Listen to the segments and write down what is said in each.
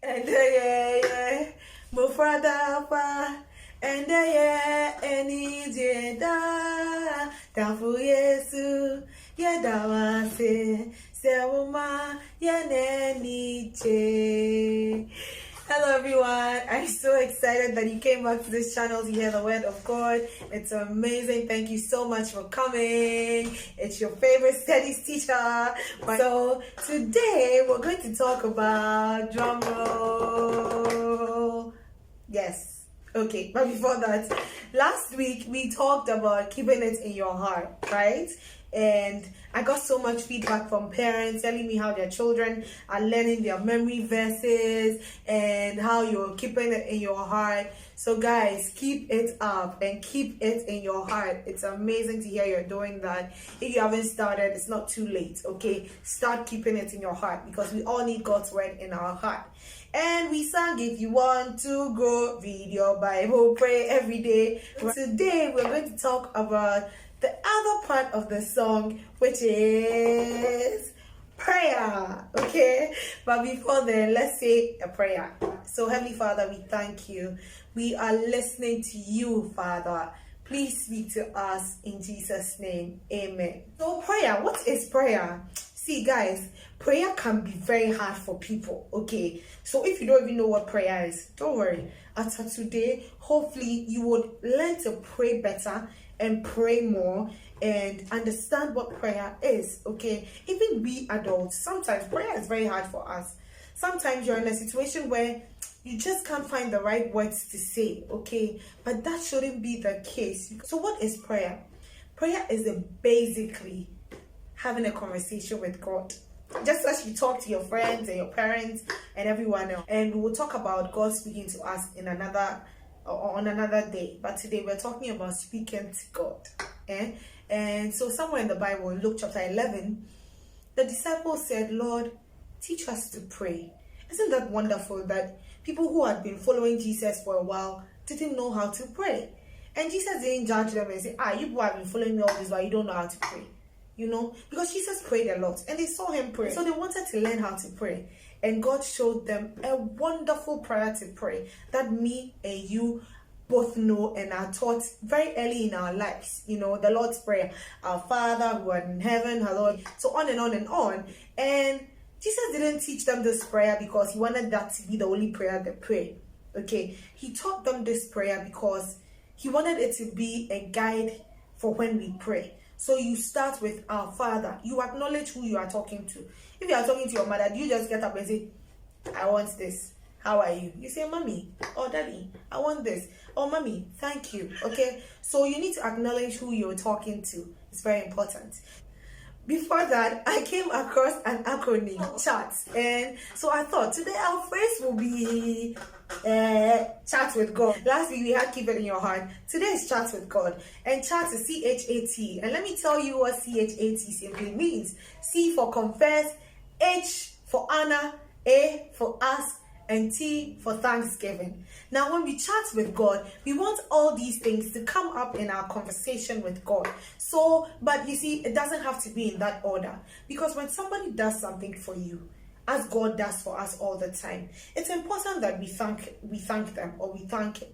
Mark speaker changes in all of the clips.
Speaker 1: And yeah, Mufrada fa. And yeah, any jeda. Tafu Yesu, Yadawase, Sewuma, Yaneniche. Hello everyone, I'm so excited that you came back to this channel to hear the word of God. It's amazing. Thank you so much for coming. It's your favorite studies teacher. So today we're going to talk about drum roll. Yes. Okay, but before that, last week we talked about keeping it in your heart, right? And I got so much feedback from parents telling me how their children are learning their memory verses and how you're keeping it in your heart. So guys, keep it up and keep it in your heart. It's amazing to hear you're doing that. If you haven't started, it's not too late, okay? Start keeping it in your heart because we all need God's word in our heart. And we sang If You Want to Grow, read your Bible, pray every day. Today we're going to talk about the other part of the song, which is prayer, okay? But before then, let's say a prayer. So Heavenly Father, we thank you. We are listening to you, Father. Please speak to us in Jesus' name. Amen. So prayer, what is prayer? See guys, prayer can be very hard for people, okay? So if you don't even know what prayer is, don't worry. After today, hopefully you would learn to pray better and pray more and understand what prayer is, okay? Even we adults, sometimes prayer is very hard for us. Sometimes you're in a situation where you just can't find the right words to say, okay? But that shouldn't be the case. So what is prayer? Prayer is basically having a conversation with God. Just as you talk to your friends and your parents and everyone else. And we'll talk about God speaking to us on another day. But today we're talking about speaking to God. And so somewhere in the Bible, in Luke chapter 11, the disciples said, Lord, teach us to pray. Isn't that wonderful that people who had been following Jesus for a while didn't know how to pray? And Jesus didn't judge them and say, you people have been following me all this while you don't know how to pray. You know, because Jesus prayed a lot and they saw him pray. So they wanted to learn how to pray. And God showed them a wonderful prayer to pray that me and you both know and are taught very early in our lives. You know, the Lord's Prayer. Our Father who art in heaven, hallowed. So on and on and on. And Jesus didn't teach them this prayer because he wanted that to be the only prayer they pray. Okay. He taught them this prayer because he wanted it to be a guide for when we pray. So you start with our Father. You acknowledge who you are talking to. If you are talking to your mother, do you just get up and say, I want this. How are you? You say, Mommy or Daddy, I want this. Oh, Mommy, thank you. Okay. So you need to acknowledge who you're talking to. It's very important. Before that, I came across an acronym, chat. And so I thought today our phrase will be chat with God. Last week we had keep it in your heart. Today is chat with God. And chat is C-H-A-T. And let me tell you what C-H-A-T simply means. C for confess, H for honor, A for ask, and T for thanksgiving. Now when we chat with God, we want all these things to come up in our conversation with God. So, but you see, it doesn't have to be in that order. Because when somebody does something for you, as God does for us all the time, it's important that we thank them or we thank him.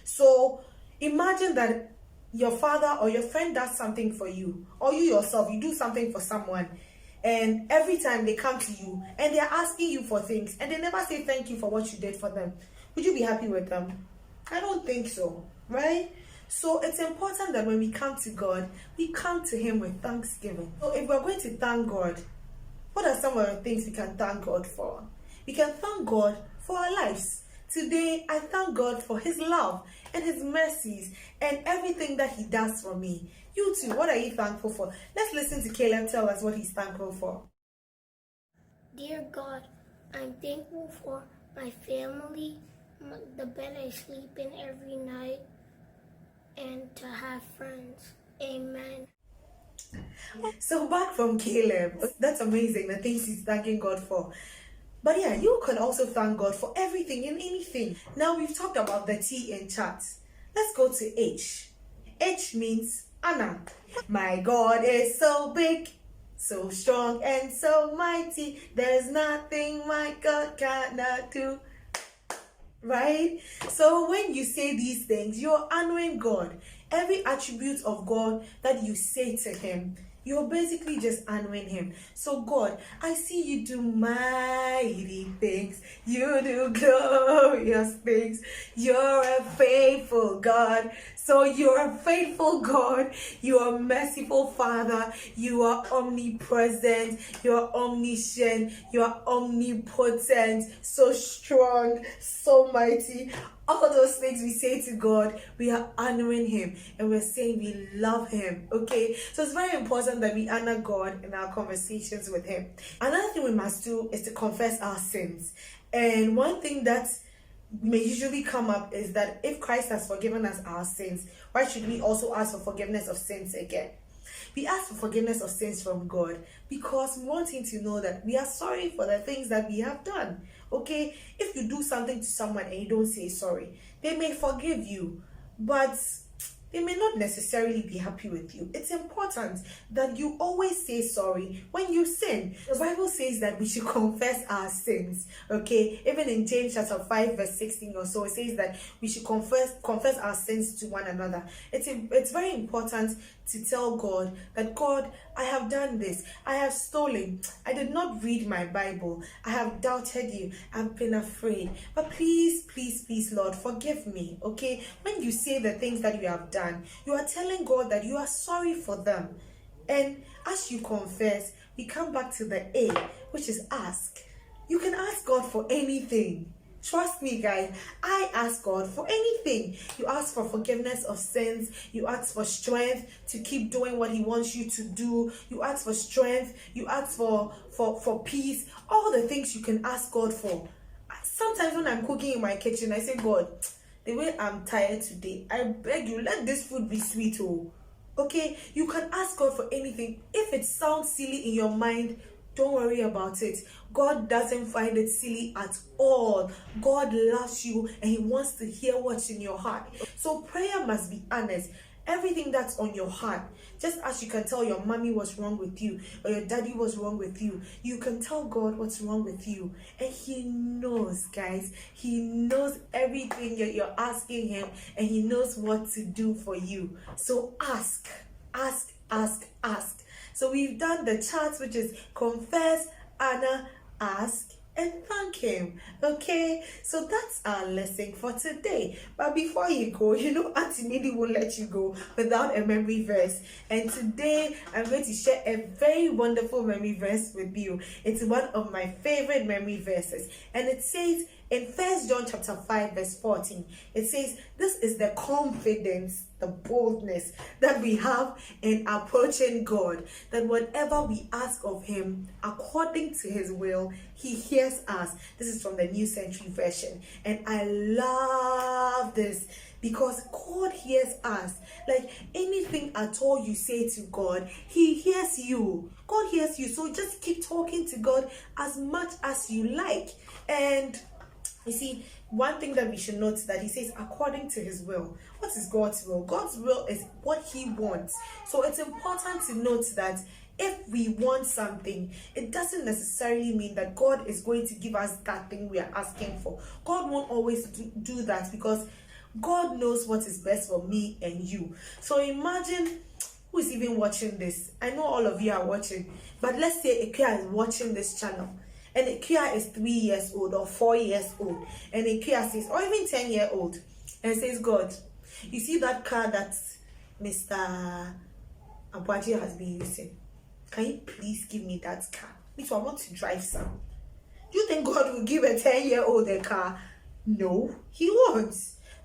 Speaker 1: So imagine that your father or your friend does something for you, or you yourself, you do something for someone. And every time they come to you and they're asking you for things and they never say thank you for what you did for them, would you be happy with them? I don't think so, right? So it's important that when we come to God, we come to him with thanksgiving. So if we're going to thank God, what are some of the things we can thank God for? We can thank God for our lives. Today, I thank God for his love and his mercies and everything that he does for me. You too, what are you thankful for? Let's listen to Caleb tell us what he's thankful for.
Speaker 2: Dear God, I'm thankful for my family, the bed I sleep in every night, and to have friends. Amen.
Speaker 1: So back from Caleb, that's amazing, the things he's thanking God for. But yeah, you can also thank God for everything and anything. Now we've talked about the T in chat. Let's go to H. H means Anna. My God is so big. So strong and so mighty, there's nothing my God cannot do. Right? So when you say these things, you're honoring God. Every attribute of God that you say to him, you're basically just honoring him. So God, I see you do mighty things. You do glorious things. You're a faithful God. So you're a faithful God. You are a merciful Father. You are omnipresent. You are omniscient. You are omnipotent. So strong, so mighty. All those things we say to God, we are honoring him and we're saying we love him. Okay, so it's very important that we honor God in our conversations with him. Another thing we must do is to confess our sins. And one thing that may usually come up is that if Christ has forgiven us our sins, why should we also ask for forgiveness of sins again? We ask for forgiveness of sins from God because we want him to know that we are sorry for the things that we have done. Okay, if you do something to someone and you don't say sorry, they may forgive you, but they may not necessarily be happy with you. It's important that you always say sorry when you sin. The Bible says that we should confess our sins. Okay, even in James chapter 5 verse 16 or so, it says that we should confess our sins to one another. It's very important to tell God that, God, I have done this. I have stolen. I did not read my Bible. I have doubted you. I've been afraid. But please, please, please, Lord, forgive me. Okay, when you say the things that you have done, you are telling God that you are sorry for them. And as you confess, we come back to the A, which is ask. You can ask God for anything. Trust me, guys, I ask God for anything. You ask for forgiveness of sins. You ask for strength to keep doing what he wants you to do. You ask for strength. You ask for peace. All the things you can ask God for. Sometimes when I'm cooking in my kitchen, I say, God, the way I'm tired today, I beg you, let this food be sweet. Oh, okay? You can ask God for anything. If it sounds silly in your mind, don't worry about it. God doesn't find it silly at all. God loves you and he wants to hear what's in your heart. So prayer must be honest. Everything that's on your heart, just as you can tell your mommy what's wrong with you or your daddy was wrong with you, you can tell God what's wrong with you. And he knows, guys. He knows everything that you're asking him and he knows what to do for you. So ask, ask, ask, ask. So we've done the charts, which is confess, honor, ask, and thank him. Okay, so that's our lesson for today. But before you go, you know Auntie Midi won't let you go without a memory verse. And today I'm going to share a very wonderful memory verse with you. It's one of my favorite memory verses, and it says in 1 John chapter 5 verse 14, it says, this is the confidence, the boldness that we have in approaching God, that whatever we ask of him according to his will, he hears us. This is from the New Century Version, and I love this because God hears us. Like anything at all you say to God, he hears you. God hears you. So just keep talking to God as much as you like. And you see, one thing that we should note that he says according to his will. What is God's will? God's will is what he wants. So it's important to note that if we want something, it doesn't necessarily mean that God is going to give us that thing we are asking for. God won't always do that because God knows what is best for me and you. So imagine who is even watching this. I know all of you are watching, but let's say Ikea is watching this channel. And Ikea is 3 years old or 4 years old. And Ikea says, or even 10-year-old, and says, God, you see that car that Mr. Abuaji has been using? Can you please give me that car? Me too, I want to drive some. Do you think God will give a 10-year-old a car? No, he won't.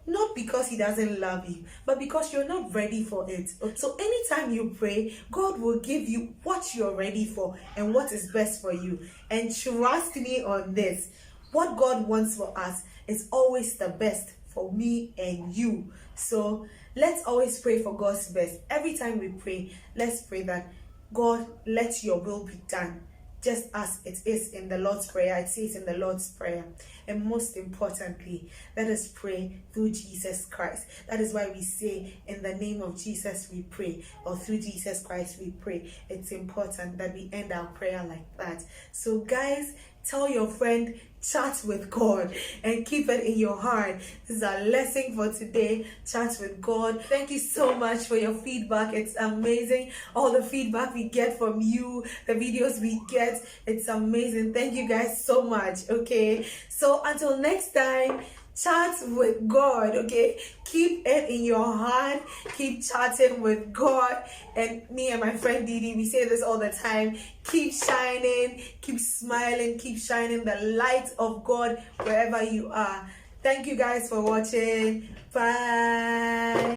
Speaker 1: Not because he doesn't love you, but because you're not ready for it. So anytime you pray, God will give you what you're ready for and what is best for you. And trust me on this, what God wants for us is always the best for me and you. So let's always pray for God's best. Every time we pray, let's pray that, God, let your will be done. just as it is in the Lord's Prayer. It says in the Lord's Prayer. And most importantly, let us pray through Jesus Christ. That is why we say, in the name of Jesus we pray, or through Jesus Christ we pray. It's important that we end our prayer like that. So guys, tell your friend, chat with God and keep it in your heart. This is our lesson for today. Chat with God. Thank you so much for your feedback. It's amazing. All the feedback we get from you, the videos we get, it's amazing. Thank you guys so much. Okay, so until next time, chat with God. Okay, keep it in your heart. Keep chatting with God. And me and my friend Didi, we say this all the time: keep shining, keep smiling, keep shining the light of God wherever you are. Thank you guys for watching. Bye.